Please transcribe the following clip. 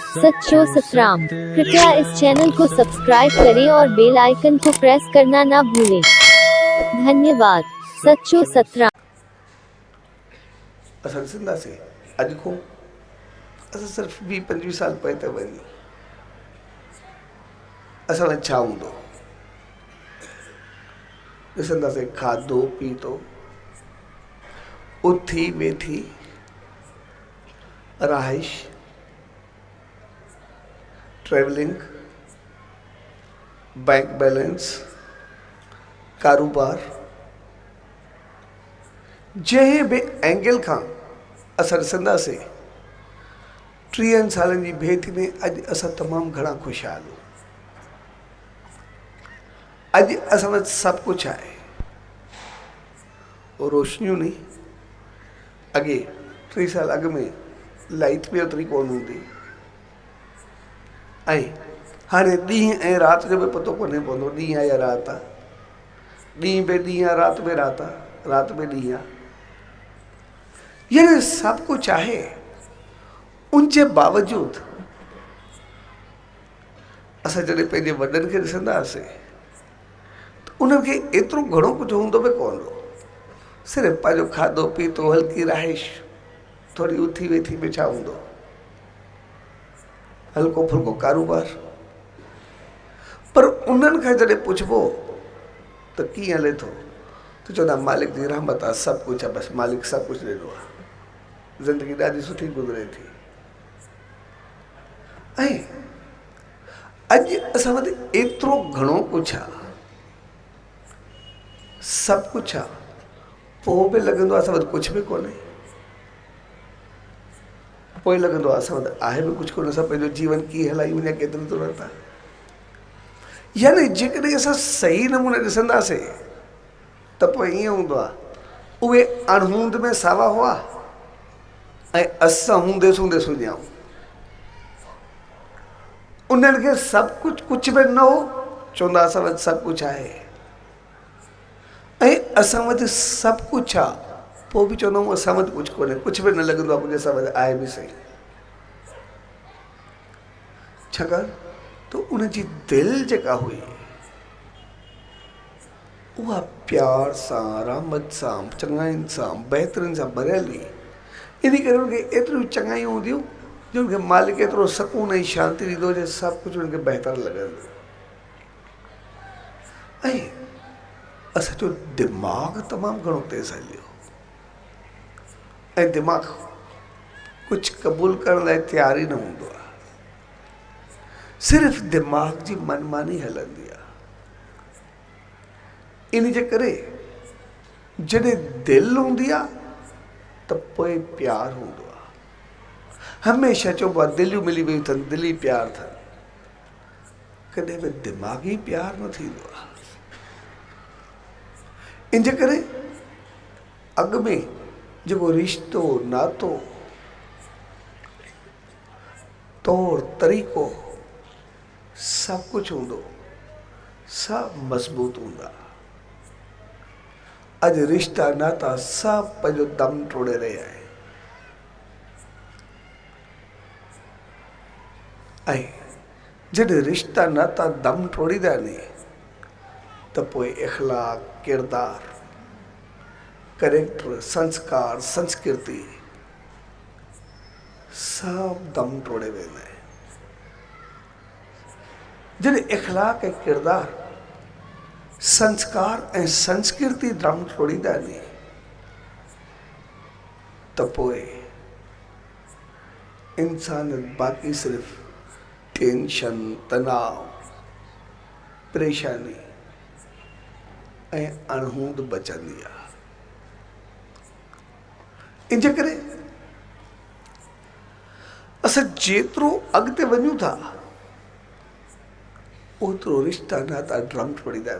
सच्चो सतराम। कृपया इस चैनल को सब्सक्राइब करें और बेल आइकन को प्रेस करना ना भूलें। धन्यवाद। सच्चो सतराम। असां ॾिसंदासीं अॼु खां असां सिर्फ़ु 20-25 साल पए था वञूं, असां लाइ छा हूंदो? ॾिसंदासीं खाधो पीतो, उथी वेठी, रहाइश, ट्रेवलिंग, बैंक बैलेंस, कारोबार, जंहिं बि एंगल खां असां ॾिसंदासीं 30 सालनि जी भेट में अॼु असां तमामु घणा ख़ुशहाल आहियूं। अॼु असां वटि सभु कुझु आहे, रोशनियूं नी। अॻे 30 साल अॻु में लाइट बि ओतिरी कोन हूंदी, ऐं हाणे ॾींहुं ऐं राति जो बि पतो कोन्हे पवंदो ॾींहुं आहे या राति आहे, ॾींहुं बि ॾींहुं आहे, राति बि राति आहे, राति बि ॾींहुं आहे। यानी सभु कुझु आहे, उनजे बावजूदि असां जॾहिं पंहिंजे वॾनि खे ॾिसंदा हुआसीं त उन्हनि खे एतिरो घणो कुझु हूंदो बि कोन हो। सिर्फ़ु पंहिंजो खाधो पीतो, हल्की रहाइश, थोरी उथी वेठी में छा हूंदो, हल्को फुल्को कारोबार। पर उन्हनि खां जॾहिं पुछिबो त कीअं हले थो त चवंदा मालिक जी रहमत आहे, सभु कुझु आहे, बसि मालिक सभु कुझु ॾिनो आहे, ज़िंदगी ॾाढी सुठी गुज़रे थी। ऐं अॼु असां वटि एतिरो घणो कुझु आहे, सभु कुझु आहे, पोइ बि लॻंदो आहे असां वटि कुझु बि कोन्हे। पोइ लॻंदो आहे असां वटि आहे बि कुझु कोन्हे, असां पंहिंजो जीवन कीअं हलायूं या केतिरी ज़रूरत आहे। यानी जेकॾहिं असां सही नमूने ॾिसंदासीं त पोइ ईअं हूंदो आहे, उहे अणहूंद में सावा हुआ ऐं असां हूंदे सूंदे सुञाऊं। उन्हनि खे सभु कुझु कुझु बि न हो, चवंदा असां वटि सभु कुझु आहे, ऐं असां वटि सभु कुझु आहे, पोइ बि चवंदा आहियूं असां वटि कुझु कोन्हे, कुझु बि न लॻंदो आहे मुंहिंजे असां वटि आहे बि सही। छाकाणि त उनजी दिलि जेका हुई उहा प्यार सां, रहमत सां, चङाइनि सां, बहितरीन सां भरियल हुई। इन करे उनखे एतिरियूं चङाइयूं हूंदियूं जो उनखे मालिक एतिरो सुकून ऐं शांती ॾींदो जे सभु कुझु उनखे बहितर लॻंदो। ऐं असांजो दिमाग़ तमामु घणो तेज़ हलियो, ऐं दिमाग़ कुझु क़बूल करण लाइ तयारु ई न हूंदो आहे, सिर्फ़ु दिमाग़ जी मनमानी हलंदी आहे। इन जे करे जॾहिं दिलि हूंदी आहे त पोइ प्यारु हूंदो आहे। हमेशह चइबो आहे दिलियूं मिली वियूं अथनि, दिली प्यारु अथनि, कॾहिं बि दिमाग़ी प्यारु न थींदो आहे। इन जे करे अॻु में जेको रिश्तो, नातो, तौर तरीक़ो, सभु कुझु हूंदो, सभु मज़बूत हूंदा। अॼु रिश्ता नाता सभु पंहिंजो दम टोड़े रहिया आहिनि, ऐं जॾहिं रिश्ता नाता दम टोड़ींदा नी त पोइ इख़लाक़, किरदार, करेक्टर, संस्कार, संस्कृति सभु दम टोड़े वेंदा आहिनि। जॾहिं इख़लाक़ ऐं किरदार, संस्कार ऐं संस्कृति दम टोड़ींदा नी त पोइ इंसान बाक़ी सिर्फ़ु टेंशन, तनाव, परेशानी ऐं अणहूंद बचंदी आहे। इन जे करे असां जेतिरो अॻिते वञूं था ओतिरो रिश्ता नाता ड्रम टोड़ींदा